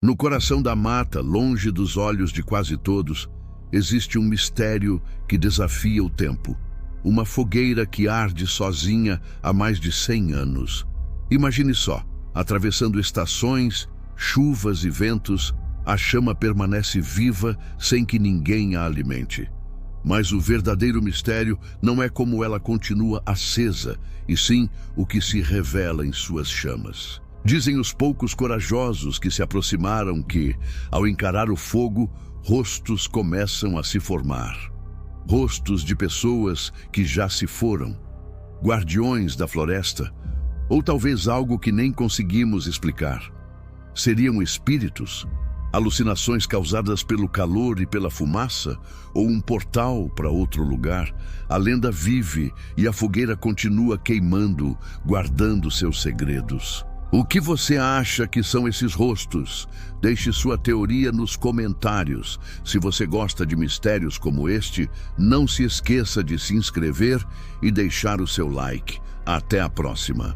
No coração da mata, longe dos olhos de quase todos, existe um mistério que desafia o tempo. Uma fogueira que arde sozinha há mais de 100 anos. Imagine só, atravessando estações, chuvas e ventos, a chama permanece viva sem que ninguém a alimente. Mas o verdadeiro mistério não é como ela continua acesa, e sim o que se revela em suas chamas. Dizem os poucos corajosos que se aproximaram que, ao encarar o fogo, rostos começam a se formar. Rostos de pessoas que já se foram, guardiões da floresta, ou talvez algo que nem conseguimos explicar. Seriam espíritos? Alucinações causadas pelo calor e pela fumaça? Ou um portal para outro lugar? A lenda vive e a fogueira continua queimando, guardando seus segredos. O que você acha que são esses rostos? Deixe sua teoria nos comentários. Se você gosta de mistérios como este, não se esqueça de se inscrever e deixar o seu like. Até a próxima!